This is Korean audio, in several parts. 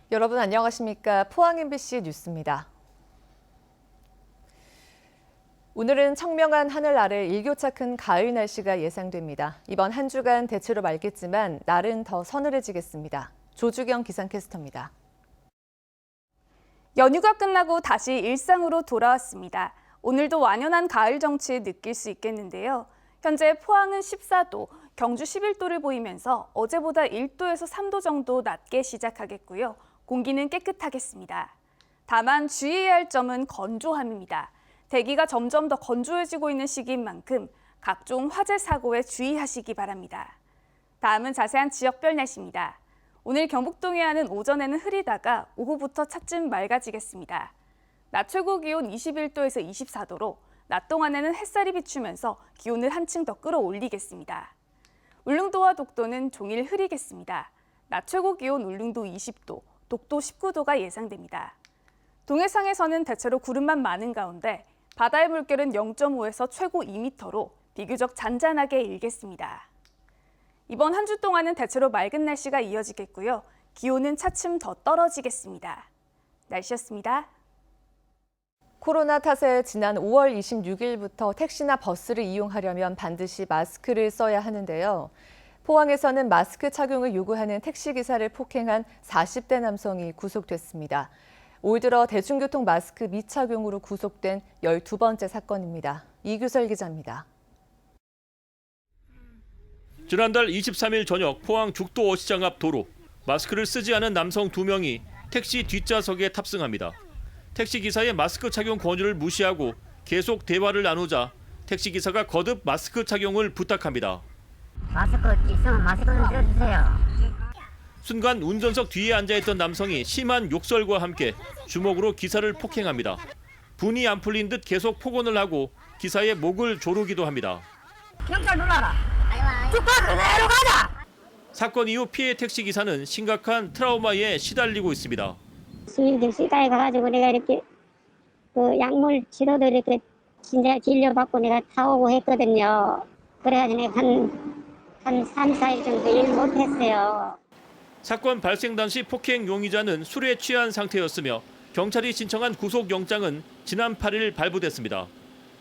여러분 안녕하십니까? 포항 MBC 뉴스입니다. 오늘은 청명한 하늘 아래 일교차 큰 가을 날씨가 예상됩니다. 이번 한 주간 대체로 맑겠지만 날은 더 서늘해지겠습니다. 조주경 기상캐스터입니다. 연휴가 끝나고 다시 일상으로 돌아왔습니다. 오늘도 완연한 가을 정취 느낄 수 있겠는데요. 현재 포항은 14도, 경주 11도를 보이면서 어제보다 1도에서 3도 정도 낮게 시작하겠고요. 공기는 깨끗하겠습니다. 다만 주의해야 할 점은 건조함입니다. 대기가 점점 더 건조해지고 있는 시기인 만큼 각종 화재 사고에 주의하시기 바랍니다. 다음은 자세한 지역별 날씨입니다. 오늘 경북 동해안은 오전에는 흐리다가 오후부터 차츰 맑아지겠습니다. 낮 최고 기온 21도에서 24도로 낮 동안에는 햇살이 비추면서 기온을 한층 더 끌어올리겠습니다. 울릉도와 독도는 종일 흐리겠습니다. 낮 최고 기온 울릉도 20도, 독도 19도가 예상됩니다. 동해상에서는 대체로 구름만 많은 가운데 바다의 물결은 0.5에서 최고 2m로 비교적 잔잔하게 일겠습니다. 이번 한 주 동안은 대체로 맑은 날씨가 이어지겠고요. 기온은 차츰 더 떨어지겠습니다. 날씨였습니다. 코로나 탓에 지난 5월 26일부터 택시나 버스를 이용하려면 반드시 마스크를 써야 하는데요. 포항에서는 마스크 착용을 요구하는 택시기사를 폭행한 40대 남성이 구속됐습니다. 올 들어 대중교통 마스크 미착용으로 구속된 12번째 사건입니다. 이규설 기자입니다. 지난달 23일 저녁 포항 죽도 어시장 앞 도로, 마스크를 쓰지 않은 남성 2명이 택시 뒷좌석에 탑승합니다. 택시기사의 마스크 착용 권유를 무시하고 계속 대화를 나누자 택시기사가 거듭 마스크 착용을 부탁합니다. 마스크 있으면 마스크 좀 들어주세요. 순간 운전석 뒤에 앉아있던 남성이 심한 욕설과 함께 주먹으로 기사를 폭행합니다. 분이 안 풀린 듯 계속 폭언을 하고 기사의 목을 조르기도 합니다. 경찰 불러라. 죽파 그대로 가자. 사건 이후 피해 택시기사는 심각한 트라우마에 시달리고 있습니다. 수민들 시가에 가가지고 내가 이렇게 그 약물 치료도 이렇게 진짜 진료받고 내가 타오고 했거든요. 그래가지고 내가 한 3, 4일 정도 일 못했어요. 사건 발생 당시 폭행 용의자는 술에 취한 상태였으며 경찰이 신청한 구속영장은 지난 8일 발부됐습니다.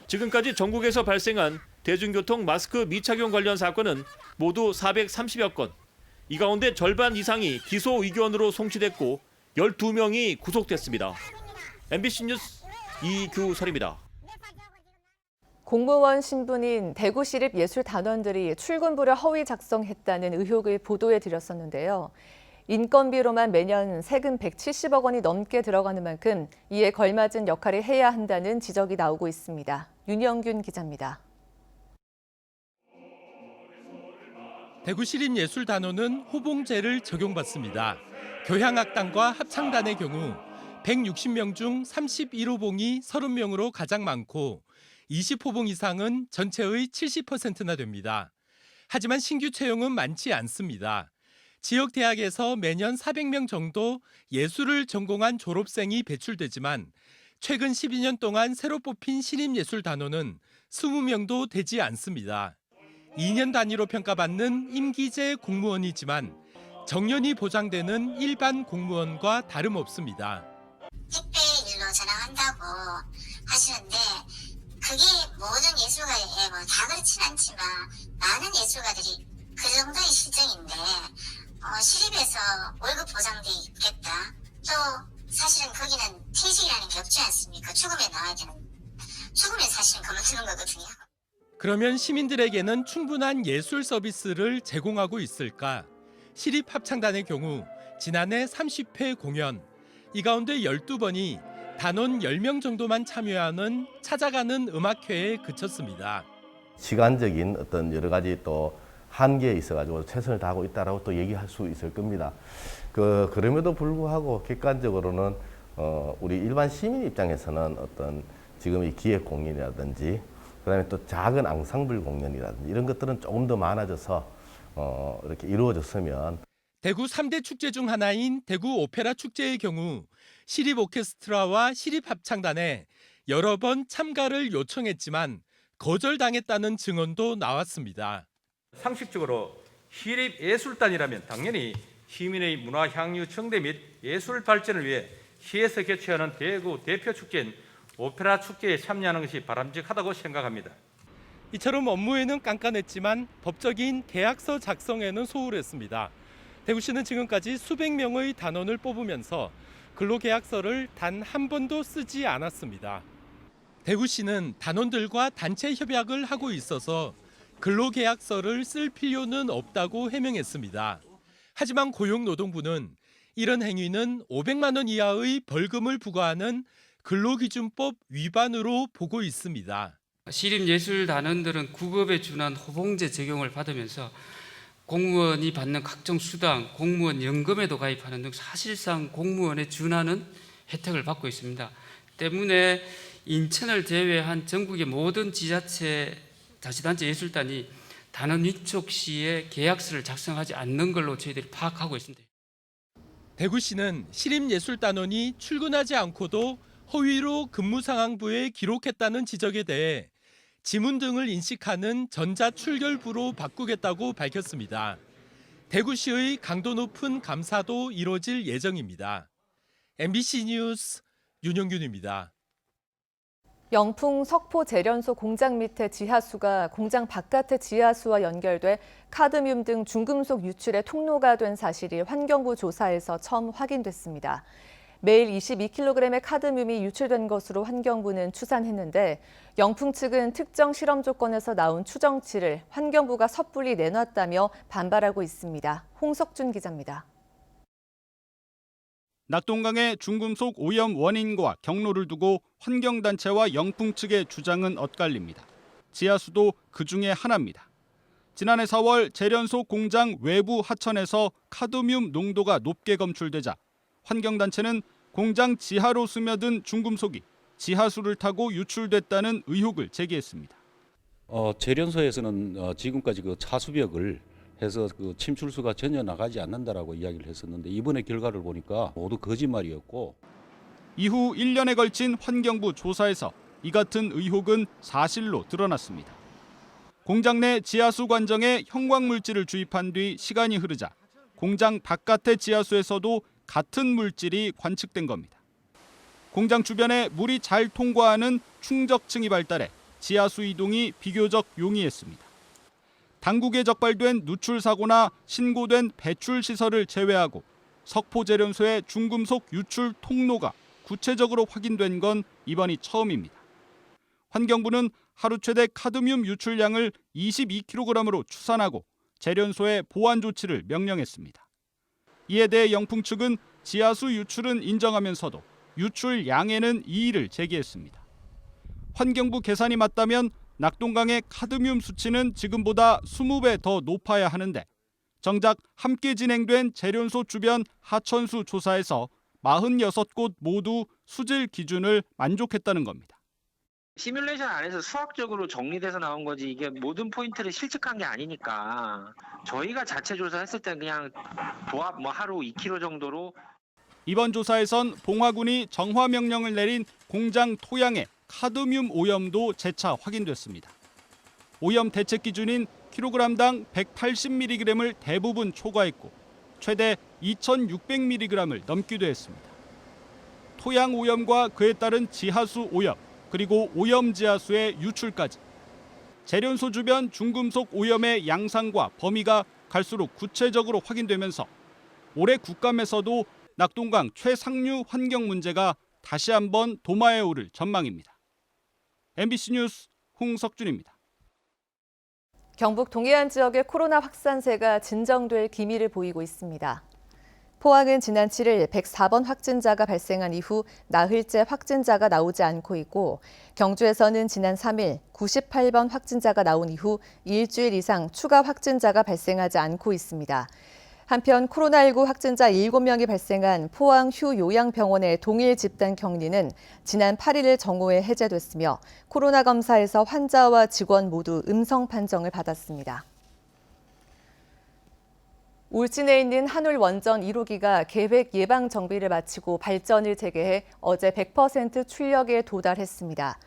지금까지 전국에서 발생한 대중교통 마스크 미착용 관련 사건은 모두 430여 건. 이 가운데 절반 이상이 기소 의견으로 송치됐고 12명이 구속됐습니다. MBC 뉴스 이규설입니다. 공무원 신분인 대구시립예술단원들이 출근부를 허위 작성했다는 의혹을 보도해 드렸었는데요. 인건비로만 매년 세금 170억 원이 넘게 들어가는 만큼 이에 걸맞은 역할을 해야 한다는 지적이 나오고 있습니다. 윤영균 기자입니다. 대구시립예술단원은 호봉제를 적용받습니다. 교향악단과 합창단의 경우 160명 중 31호봉이 30명으로 가장 많고 20호봉 이상은 전체의 70%나 됩니다. 하지만 신규 채용은 많지 않습니다. 지역 대학에서 매년 400명 정도 예술을 전공한 졸업생이 배출되지만 최근 12년 동안 새로 뽑힌 신입예술단원은 20명도 되지 않습니다. 2년 단위로 평가받는 임기제 공무원이지만 정년이 보장되는 일반 공무원과 다름없습니다. 택배 일로 전화한다고 하시는데 그게 모든 예술가에 다 그렇진 않지만 많은 예술가들이 그 정도의 실정인데 시립에서 월급 보장돼 있겠다. 또 사실은 거기는 퇴직이라는 게 없지 않습니까? 죽으면 나와야 되는. 죽으면 사실은 그만두는 거거든요. 그러면 시민들에게는 충분한 예술 서비스를 제공하고 있을까? 시립합창단의 경우 지난해 30회 공연, 이 가운데 12번이 단원 10명 정도만 참여하는 찾아가는 음악회에 그쳤습니다. 시간적인 어떤 여러 가지 또 한계에 있어가지고 최선을 다하고 있다라고 또 얘기할 수 있을 겁니다. 그럼에도 불구하고 객관적으로는 우리 일반 시민 입장에서는 어떤 지금 이 기획 공연이라든지 그다음에 또 작은 앙상블 공연이라든지 이런 것들은 조금 더 많아져서 이렇게 이루어졌으면. 대구 3대 축제 중 하나인 대구 오페라 축제의 경우 시립 오케스트라와 시립 합창단에 여러 번 참가를 요청했지만 거절당했다는 증언도 나왔습니다. 상식적으로 시립예술단이라면 당연히 시민의 문화 향유 증대 및 예술 발전을 위해 시에서 개최하는 대구 대표 축제인 오페라 축제에 참여하는 것이 바람직하다고 생각합니다. 이처럼 업무에는 깐깐했지만 법적인 계약서 작성에는 소홀했습니다. 대구시는 지금까지 수백 명의 단원을 뽑으면서 근로계약서를 단 한 번도 쓰지 않았습니다. 대구시는 단원들과 단체 협약을 하고 있어서 근로계약서를 쓸 필요는 없다고 해명했습니다. 하지만 고용노동부는 이런 행위는 500만 원 이하의 벌금을 부과하는 근로기준법 위반으로 보고 있습니다. 시립예술단원들은 구급에 준한 호봉제 적용을 받으면서 공무원이 받는 각종 수당, 공무원 연금에도 가입하는 등 사실상 공무원에 준하는 혜택을 받고 있습니다. 때문에 인천을 제외한 전국의 모든 지자체, 자치단체 예술단이 단원 위촉 시에 계약서를 작성하지 않는 걸로 저희들이 파악하고 있습니다. 대구시는 시립예술단원이 출근하지 않고도 허위로 근무상황부에 기록했다는 지적에 대해 지문 등을 인식하는 전자출결부로 바꾸겠다고 밝혔습니다. 대구시의 강도 높은 감사도 이뤄질 예정입니다. MBC 뉴스 윤영균입니다. 영풍 석포 재련소 공장 밑에 지하수가 공장 바깥의 지하수와 연결돼 카드뮴 등 중금속 유출의 통로가 된 사실이 환경부 조사에서 처음 확인됐습니다. 매일 22kg의 카드뮴이 유출된 것으로 환경부는 추산했는데 영풍 측은 특정 실험 조건에서 나온 추정치를 환경부가 섣불리 내놨다며 반발하고 있습니다. 홍석준 기자입니다. 낙동강의 중금속 오염 원인과 경로를 두고 환경단체와 영풍 측의 주장은 엇갈립니다. 지하수도 그 중에 하나입니다. 지난해 4월 재련소 공장 외부 하천에서 카드뮴 농도가 높게 검출되자 환경단체는 공장 지하로 스며든 중금속이 지하수를 타고 유출됐다는 의혹을 제기했습니다. 재련소에서는 지금까지 그 차수벽을 해서 그 침출수가 전혀 나가지 않는다라고 이야기를 했었는데 이번에 결과를 보니까 모두 거짓말이었고 이후 1년에 걸친 환경부 조사에서 이 같은 의혹은 사실로 드러났습니다. 공장 내 지하수 관정에 형광물질을 주입한 뒤 시간이 흐르자 공장 바깥의 지하수에서도 같은 물질이 관측된 겁니다. 공장 주변에 물이 잘 통과하는 충적층이 발달해 지하수 이동이 비교적 용이했습니다. 당국에 적발된 누출 사고나 신고된 배출 시설을 제외하고 석포 재련소의 중금속 유출 통로가 구체적으로 확인된 건 이번이 처음입니다. 환경부는 하루 최대 카드뮴 유출량을 22kg으로 추산하고 재련소에 보안 조치를 명령했습니다. 이에 대해 영풍 측은 지하수 유출은 인정하면서도 유출량에는 이의를 제기했습니다. 환경부 계산이 맞다면 낙동강의 카드뮴 수치는 지금보다 20배 더 높아야 하는데 정작 함께 진행된 재련소 주변 하천수 조사에서 46곳 모두 수질 기준을 만족했다는 겁니다. 시뮬레이션 안에서 수학적으로 정리돼서 나온 거지 이게 모든 포인트를 실측한 게 아니니까 저희가 자체 조사했을 때 그냥 도합 하루 2kg 정도로. 이번 조사에선 봉화군이 정화 명령을 내린 공장 토양의 카드뮴 오염도 재차 확인됐습니다. 오염 대책 기준인 킬로그램당 180mg을 대부분 초과했고 최대 2,600mg을 넘기도 했습니다. 토양 오염과 그에 따른 지하수 오염, 그리고 오염 지하수의 유출까지 재련소 주변 중금속 오염의 양상과 범위가 갈수록 구체적으로 확인되면서 올해 국감에서도 낙동강 최상류 환경 문제가 다시 한번 도마에 오를 전망입니다. MBC 뉴스 홍석준입니다. 경북 동해안 지역의 코로나 확산세가 진정될 기미를 보이고 있습니다. 포항은 지난 7일 104번 확진자가 발생한 이후 나흘째 확진자가 나오지 않고 있고 경주에서는 지난 3일 98번 확진자가 나온 이후 일주일 이상 추가 확진자가 발생하지 않고 있습니다. 한편 코로나19 확진자 7명이 발생한 포항 휴 요양병원의 동일 집단 격리는 지난 8일 정오에 해제됐으며 코로나 검사에서 환자와 직원 모두 음성 판정을 받았습니다. 울진에 있는 한울 원전 1호기가 계획 예방 정비를 마치고 발전을 재개해 어제 100% 출력에 도달했습니다.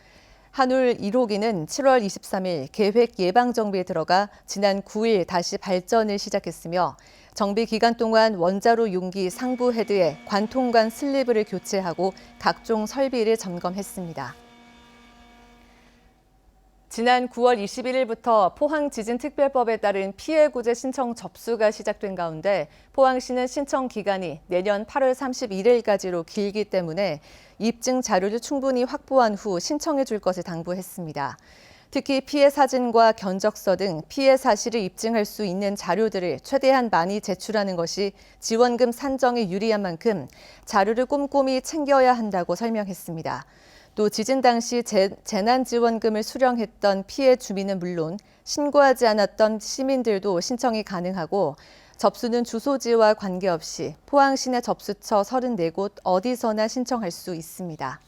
한울 1호기는 7월 23일 계획 예방 정비에 들어가 지난 9일 다시 발전을 시작했으며 정비 기간 동안 원자로 용기 상부 헤드에 관통관 슬리브를 교체하고 각종 설비를 점검했습니다. 지난 9월 21일부터 포항지진특별법에 따른 피해구제 신청 접수가 시작된 가운데 포항시는 신청 기간이 내년 8월 31일까지로 길기 때문에 입증 자료를 충분히 확보한 후 신청해 줄 것을 당부했습니다. 특히 피해 사진과 견적서 등 피해 사실을 입증할 수 있는 자료들을 최대한 많이 제출하는 것이 지원금 산정에 유리한 만큼 자료를 꼼꼼히 챙겨야 한다고 설명했습니다. 또 지진 당시 재난지원금을 수령했던 피해 주민은 물론 신고하지 않았던 시민들도 신청이 가능하고 접수는 주소지와 관계없이 포항시내 접수처 34곳 어디서나 신청할 수 있습니다.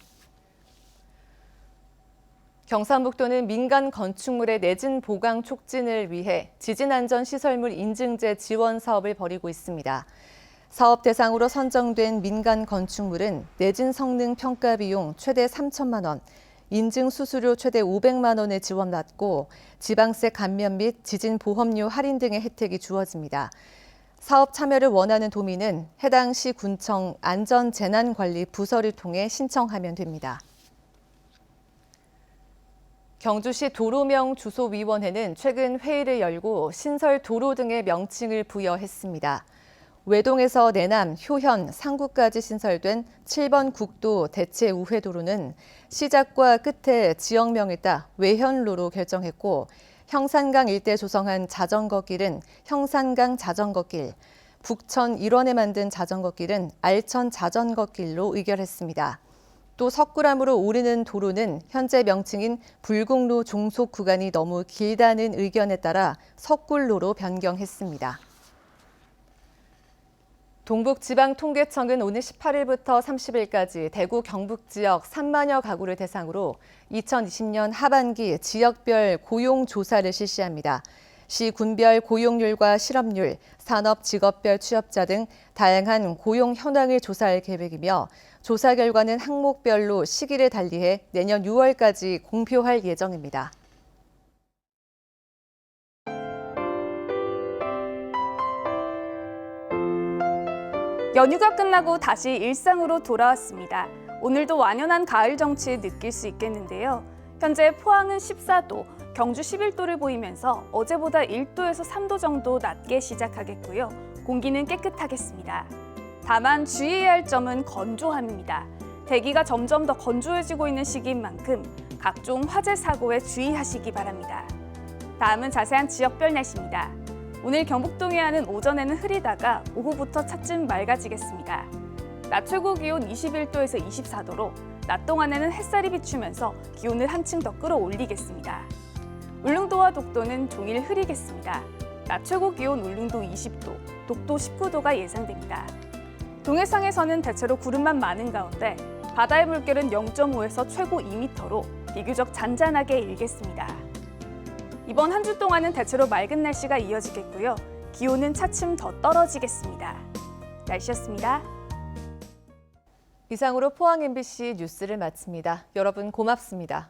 경상북도는 민간 건축물의 내진 보강 촉진을 위해 지진안전시설물 인증제 지원 사업을 벌이고 있습니다. 사업 대상으로 선정된 민간 건축물은 내진 성능 평가 비용 최대 3천만 원, 인증 수수료 최대 500만 원을 지원받고 지방세 감면 및 지진 보험료 할인 등의 혜택이 주어집니다. 사업 참여를 원하는 도민은 해당 시 군청 안전재난관리 부서를 통해 신청하면 됩니다. 경주시 도로명 주소위원회는 최근 회의를 열고 신설 도로 등의 명칭을 부여했습니다. 외동에서 내남, 효현, 상구까지 신설된 7번 국도 대체 우회도로는 시작과 끝에 지역명을 따 외현로로 결정했고 형산강 일대 조성한 자전거길은 형산강 자전거길, 북천 일원에 만든 자전거길은 알천 자전거길로 의결했습니다. 또 석굴암으로 오르는 도로는 현재 명칭인 불국로 종속 구간이 너무 길다는 의견에 따라 석굴로로 변경했습니다. 동북지방통계청은 오늘 18일부터 30일까지 대구 경북 지역 3만여 가구를 대상으로 2020년 하반기 지역별 고용조사를 실시합니다. 시 군별 고용률과 실업률, 산업 직업별 취업자 등 다양한 고용 현황을 조사할 계획이며 조사 결과는 항목별로 시기를 달리해 내년 6월까지 공표할 예정입니다. 연휴가 끝나고 다시 일상으로 돌아왔습니다. 오늘도 완연한 가을 정취를 느낄 수 있겠는데요. 현재 포항은 14도, 경주 11도를 보이면서 어제보다 1도에서 3도 정도 낮게 시작하겠고요. 공기는 깨끗하겠습니다. 다만 주의해야 할 점은 건조함입니다. 대기가 점점 더 건조해지고 있는 시기인 만큼 각종 화재 사고에 주의하시기 바랍니다. 다음은 자세한 지역별 날씨입니다. 오늘 경북 동해안은 오전에는 흐리다가 오후부터 차츰 맑아지겠습니다. 낮 최고 기온 21도에서 24도로 낮 동안에는 햇살이 비추면서 기온을 한층 더 끌어올리겠습니다. 울릉도와 독도는 종일 흐리겠습니다. 낮 최고 기온 울릉도 20도, 독도 19도가 예상됩니다. 동해상에서는 대체로 구름만 많은 가운데 바다의 물결은 0.5에서 최고 2m로 비교적 잔잔하게 일겠습니다. 이번 한 주 동안은 대체로 맑은 날씨가 이어지겠고요. 기온은 차츰 더 떨어지겠습니다. 날씨였습니다. 이상으로 포항 MBC 뉴스를 마칩니다. 여러분 고맙습니다.